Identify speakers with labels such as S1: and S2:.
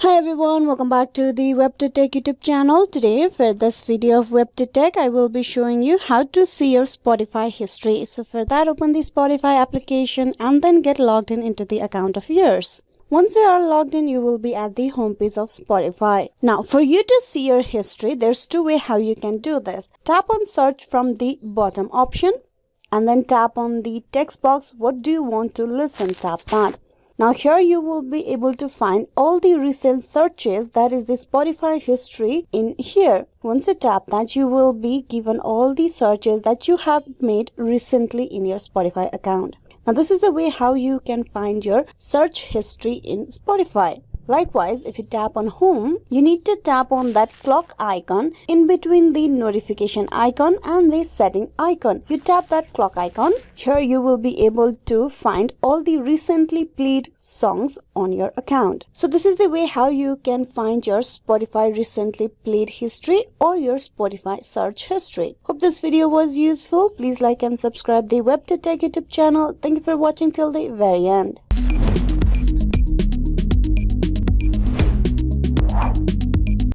S1: Hi everyone, welcome back to the WebToTech YouTube channel. Today for this video of WebToTech, I will be showing you how to see your Spotify history. So for that, open the Spotify application and then get logged in into the account of yours. Once you are logged in, you will be at the homepage of Spotify. Now, for you to see your history, there's two ways how you can do this. Tap on search from the bottom option and then tap on the text box. What do you want to listen? Tap that. Now here you will be able to find all the recent searches, that is the Spotify history in here. Once you tap that, you will be given all the searches that you have made recently in your Spotify account. Now this is a way how you can find your search history in Spotify. Likewise, if you tap on home, you need to tap on that clock icon in between the notification icon and the setting icon. You tap that clock icon. Here you will be able to find all the recently played songs on your account. So this is the way how you can find your Spotify recently played history or your Spotify search history. Hope this video was useful. Please like and subscribe the WebToTech YouTube channel. Thank you for watching till the very end.